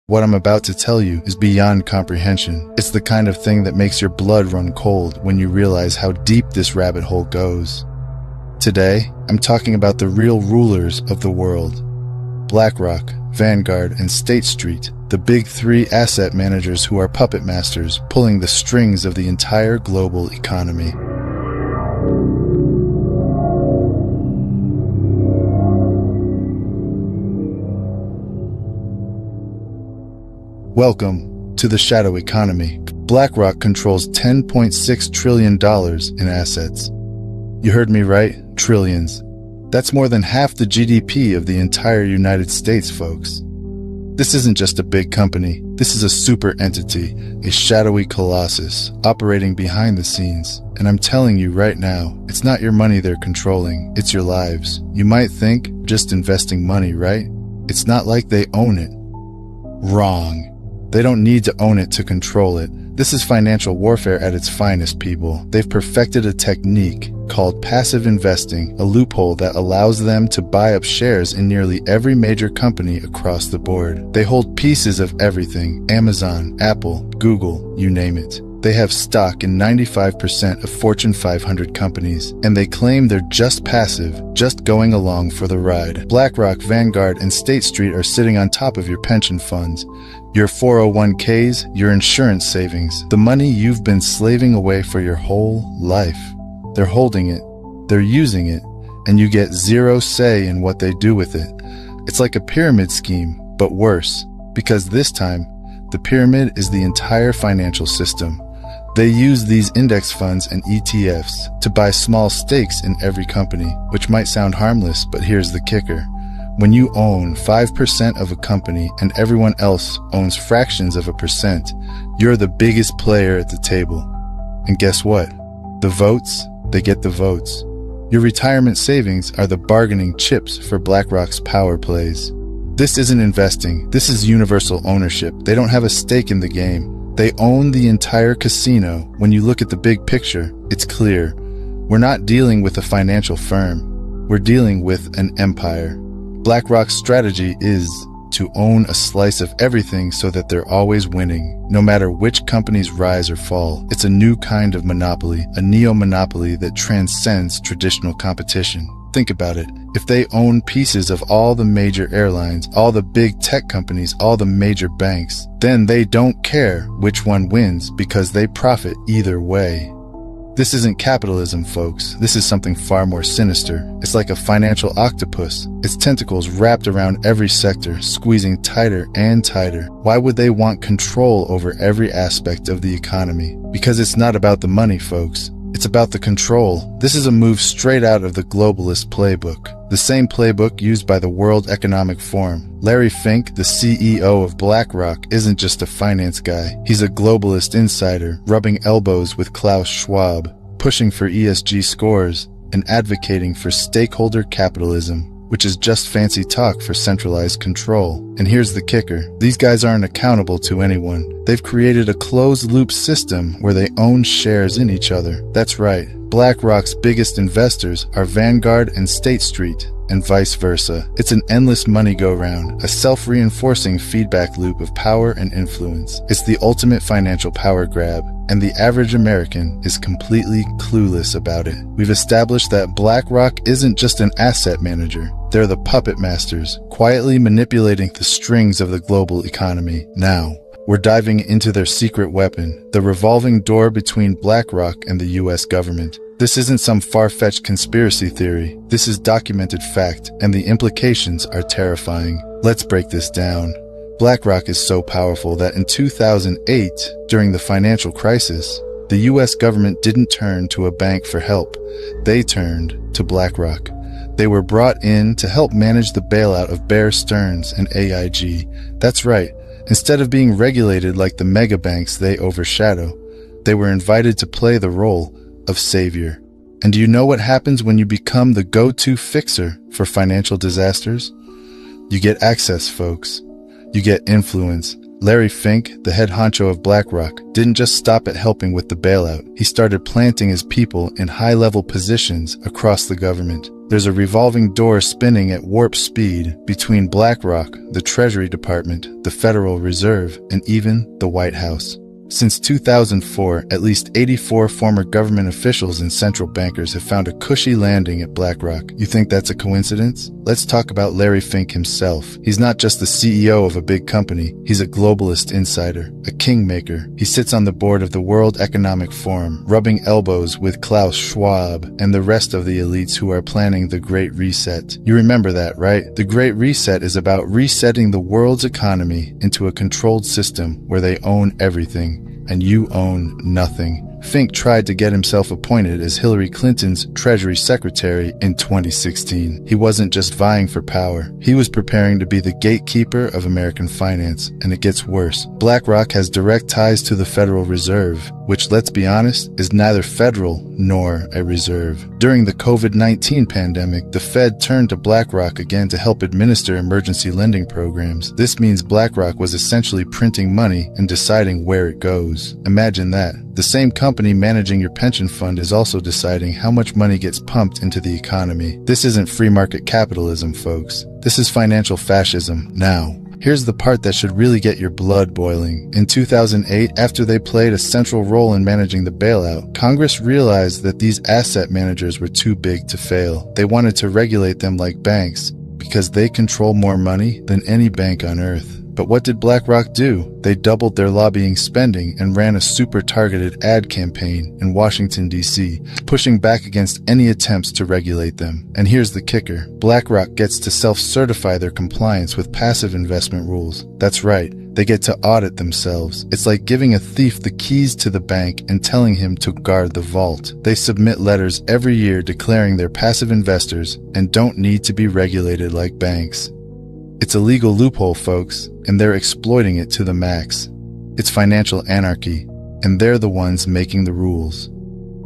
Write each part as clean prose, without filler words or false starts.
What I'm about to tell you is beyond comprehension. It's the kind of thing that makes your blood run cold when you realize how deep this rabbit hole goes. Today, I'm talking about the real rulers of the world. BlackRock, Vanguard, and State Street, the big three asset managers who are puppet masters pulling the strings of the entire global economy. Welcome to the shadow economy. BlackRock controls $10.6 trillion in assets. You heard me right, trillions. That's more than half the GDP of the entire United States, folks. This isn't just a big company. This is a super entity, a shadowy colossus, operating behind the scenes. And I'm telling you right now, it's not your money they're controlling, it's your lives. You might think, just investing money, right? It's not like they own it. Wrong. They don't need to own it to control it. This is financial warfare at its finest, people. They've perfected a technique called passive investing, a loophole that allows them to buy up shares in nearly every major company across the board. They hold pieces of everything: Amazon, Apple, Google, you name it. They have stock in 95% of Fortune 500 companies, and they claim they're just passive, just going along for the ride. BlackRock, Vanguard, and State Street are sitting on top of your pension funds, your 401ks, your insurance savings, the money you've been slaving away for your whole life. They're holding it, they're using it, and you get zero say in what they do with it. It's like a pyramid scheme, but worse, because this time, the pyramid is the entire financial system. They use these index funds and ETFs to buy small stakes in every company, which might sound harmless, but here's the kicker. When you own 5% of a company and everyone else owns fractions of a percent, you're the biggest player at the table. And guess what? The votes, they get the votes. Your retirement savings are the bargaining chips for BlackRock's power plays. This isn't investing, this is universal ownership. They don't have a stake in the game. They own the entire casino. When you look at the big picture, it's clear. We're not dealing with a financial firm. We're dealing with an empire. BlackRock's strategy is to own a slice of everything so that they're always winning, no matter which companies rise or fall. It's a new kind of monopoly, a neo-monopoly that transcends traditional competition. Think about it. If they own pieces of all the major airlines, all the big tech companies, all the major banks, then they don't care which one wins because they profit either way. This isn't capitalism, folks. This is something far more sinister. It's like a financial octopus. Its tentacles wrapped around every sector, squeezing tighter and tighter. Why would they want control over every aspect of the economy? Because it's not about the money, folks. It's about the control. This is a move straight out of the globalist playbook. The same playbook used by the World Economic Forum. Larry Fink, the CEO of BlackRock, isn't just a finance guy. He's a globalist insider, rubbing elbows with Klaus Schwab, pushing for ESG scores, and advocating for stakeholder capitalism, which is just fancy talk for centralized control. And here's the kicker. These guys aren't accountable to anyone. They've created a closed-loop system where they own shares in each other. That's right. BlackRock's biggest investors are Vanguard and State Street, and vice versa. It's an endless money go-round, a self-reinforcing feedback loop of power and influence. It's the ultimate financial power grab, and the average American is completely clueless about it. We've established that BlackRock isn't just an asset manager. They're the puppet masters, quietly manipulating the strings of the global economy. Now, we're diving into their secret weapon, the revolving door between BlackRock and the US government. This isn't some far-fetched conspiracy theory. This is documented fact, and the implications are terrifying. Let's break this down. BlackRock is so powerful that in 2008, during the financial crisis, the US government didn't turn to a bank for help. They turned to BlackRock. They were brought in to help manage the bailout of Bear Stearns and AIG. That's right. Instead of being regulated like the mega banks they overshadow, they were invited to play the role of savior. And do you know what happens when you become the go-to fixer for financial disasters? You get access, folks. You get influence. Larry Fink, the head honcho of BlackRock, didn't just stop at helping with the bailout. He started planting his people in high-level positions across the government. There's a revolving door spinning at warp speed between BlackRock, the Treasury Department, the Federal Reserve, and even the White House. Since 2004, at least 84 former government officials and central bankers have found a cushy landing at BlackRock. You think that's a coincidence? Let's talk about Larry Fink himself. He's not just the CEO of a big company. He's a globalist insider, a kingmaker. He sits on the board of the World Economic Forum, rubbing elbows with Klaus Schwab and the rest of the elites who are planning the Great Reset. You remember that, right? The Great Reset is about resetting the world's economy into a controlled system where they own everything and you own nothing. Fink tried to get himself appointed as Hillary Clinton's Treasury Secretary in 2016. He wasn't just vying for power. He was preparing to be the gatekeeper of American finance, and it gets worse. BlackRock has direct ties to the Federal Reserve, which, let's be honest, is neither federal nor a reserve. During the COVID-19 pandemic, the Fed turned to BlackRock again to help administer emergency lending programs. This means BlackRock was essentially printing money and deciding where it goes. Imagine that. The same company managing your pension fund is also deciding how much money gets pumped into the economy. This isn't free market capitalism, folks. This is financial fascism now. Here's the part that should really get your blood boiling. In 2008, after they played a central role in managing the bailout, Congress realized that these asset managers were too big to fail. They wanted to regulate them like banks because they control more money than any bank on earth. But what did BlackRock do? They doubled their lobbying spending and ran a super targeted ad campaign in Washington, D.C., pushing back against any attempts to regulate them. And here's the kicker. BlackRock gets to self-certify their compliance with passive investment rules. That's right. They get to audit themselves. It's like giving a thief the keys to the bank and telling him to guard the vault. They submit letters every year declaring they're passive investors and don't need to be regulated like banks. It's a legal loophole, folks, and they're exploiting it to the max. It's financial anarchy, and they're the ones making the rules.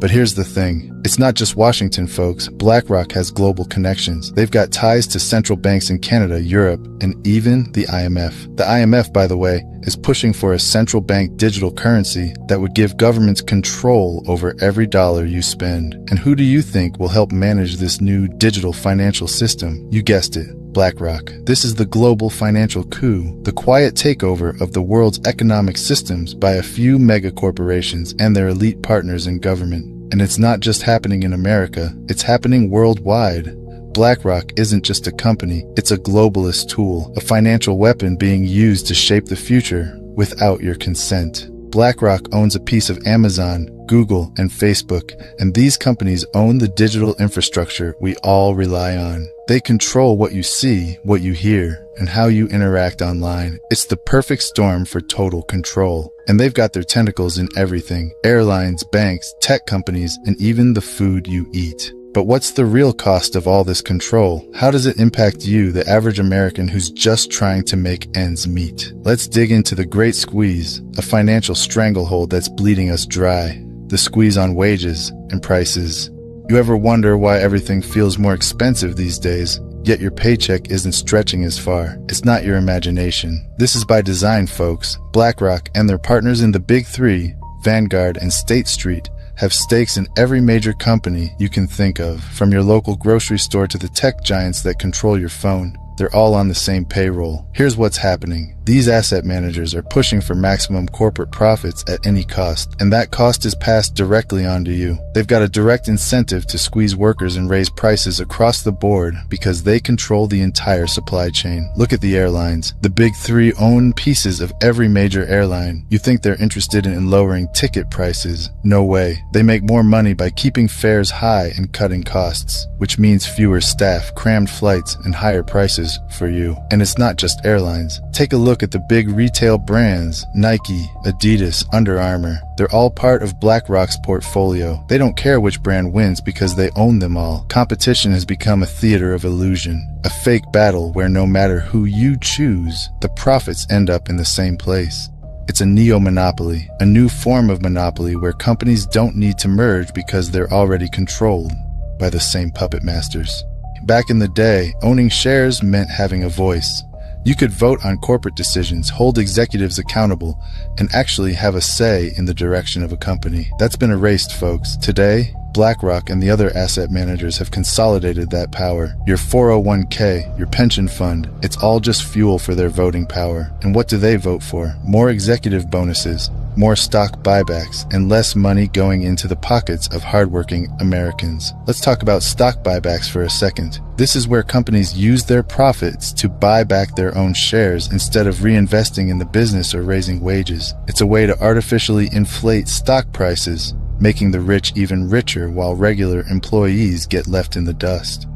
But here's the thing. It's not just Washington, folks. BlackRock has global connections. They've got ties to central banks in Canada, Europe, and even the IMF. The IMF, by the way, is pushing for a central bank digital currency that would give governments control over every dollar you spend. And who do you think will help manage this new digital financial system? You guessed it. BlackRock. This is the global financial coup, the quiet takeover of the world's economic systems by a few mega corporations and their elite partners in government. And it's not just happening in America, it's happening worldwide. BlackRock isn't just a company, it's a globalist tool, a financial weapon being used to shape the future without your consent. BlackRock owns a piece of Amazon, Google, and Facebook, and these companies own the digital infrastructure we all rely on. They control what you see, what you hear, and how you interact online. It's the perfect storm for total control. And they've got their tentacles in everything: airlines, banks, tech companies, and even the food you eat. But what's the real cost of all this control? How does it impact you, the average American who's just trying to make ends meet? Let's dig into the great squeeze, a financial stranglehold that's bleeding us dry. The squeeze on wages and prices. You ever wonder why everything feels more expensive these days, yet your paycheck isn't stretching as far? It's not your imagination. This is by design, folks. BlackRock and their partners in the Big Three, Vanguard and State Street, have stakes in every major company you can think of, from your local grocery store to the tech giants that control your phone. They're all on the same payroll. Here's what's happening. These asset managers are pushing for maximum corporate profits at any cost, and that cost is passed directly onto you. They've got a direct incentive to squeeze workers and raise prices across the board because they control the entire supply chain. Look at the airlines. The Big Three own pieces of every major airline. You think they're interested in lowering ticket prices? No way. They make more money by keeping fares high and cutting costs, which means fewer staff, crammed flights, and higher prices for you. And it's not just airlines. Take a look at the big retail brands: Nike, Adidas, Under Armour. They're all part of BlackRock's portfolio. They don't care which brand wins because they own them all. Competition has become a theater of illusion, a fake battle where no matter who you choose, the profits end up in the same place. It's a neo-monopoly, a new form of monopoly where companies don't need to merge because they're already controlled by the same puppet masters. Back in the day, owning shares meant having a voice. You could vote on corporate decisions, hold executives accountable, and actually have a say in the direction of a company. That's been erased, folks. Today, BlackRock and the other asset managers have consolidated that power. Your 401k, your pension fund, it's all just fuel for their voting power. And what do they vote for? More executive bonuses, more stock buybacks, and less money going into the pockets of hardworking Americans. Let's talk about stock buybacks for a second. This is where companies use their profits to buy back their own shares instead of reinvesting in the business or raising wages. It's a way to artificially inflate stock prices, making the rich even richer while regular employees get left in the dust.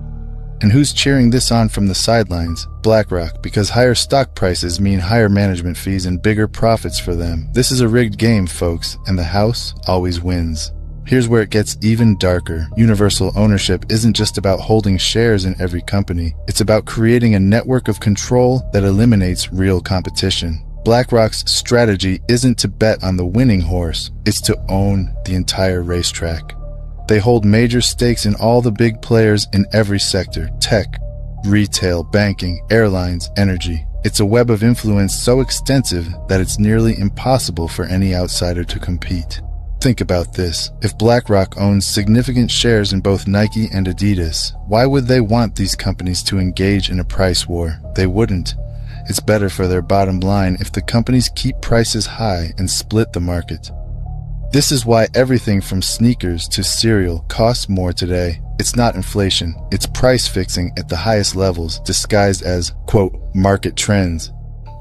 And who's cheering this on from the sidelines? BlackRock, because higher stock prices mean higher management fees and bigger profits for them. This is a rigged game, folks, and the house always wins. Here's where it gets even darker. Universal ownership isn't just about holding shares in every company. It's about creating a network of control that eliminates real competition. BlackRock's strategy isn't to bet on the winning horse, it's to own the entire racetrack. They hold major stakes in all the big players in every sector: tech, retail, banking, airlines, energy. It's a web of influence so extensive that it's nearly impossible for any outsider to compete. Think about this. If BlackRock owns significant shares in both Nike and Adidas, why would they want these companies to engage in a price war? They wouldn't. It's better for their bottom line if the companies keep prices high and split the market. This is why everything from sneakers to cereal costs more today. It's not inflation, it's price fixing at the highest levels, disguised as, quote, market trends.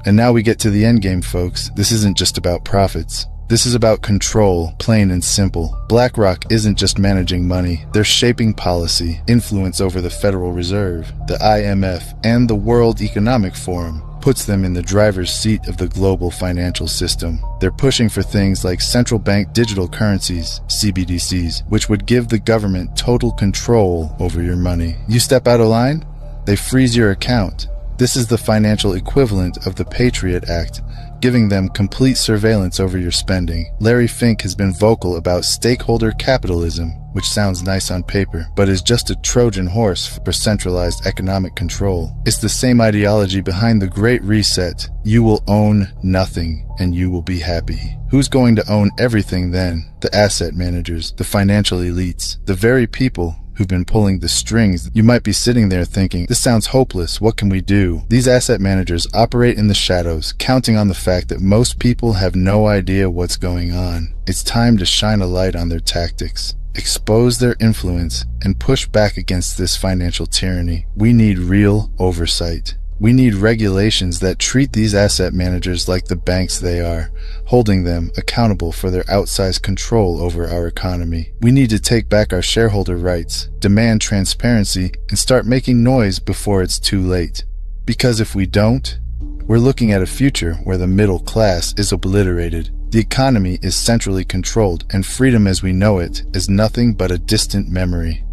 And now we get to the endgame, folks. This isn't just about profits. This is about control, plain and simple. BlackRock isn't just managing money, they're shaping policy, influence over the Federal Reserve, the IMF, and the World Economic Forum. Puts them in the driver's seat of the global financial system. They're pushing for things like central bank digital currencies, CBDCs, which would give the government total control over your money. You step out of line, they freeze your account. This is the financial equivalent of the Patriot Act, giving them complete surveillance over your spending. Larry Fink has been vocal about stakeholder capitalism, which sounds nice on paper, but is just a Trojan horse for centralized economic control. It's the same ideology behind the Great Reset. You will own nothing, and you will be happy. Who's going to own everything then? The asset managers, the financial elites, the very people who've been pulling the strings. You might be sitting there thinking, this sounds hopeless, what can we do? These asset managers operate in the shadows, counting on the fact that most people have no idea what's going on. It's time to shine a light on their tactics, expose their influence, and push back against this financial tyranny. We need real oversight. We need regulations that treat these asset managers like the banks they are, holding them accountable for their outsized control over our economy. We need to take back our shareholder rights, demand transparency, and start making noise before it's too late. Because if we don't, we're looking at a future where the middle class is obliterated. The economy is centrally controlled, and freedom as we know it is nothing but a distant memory.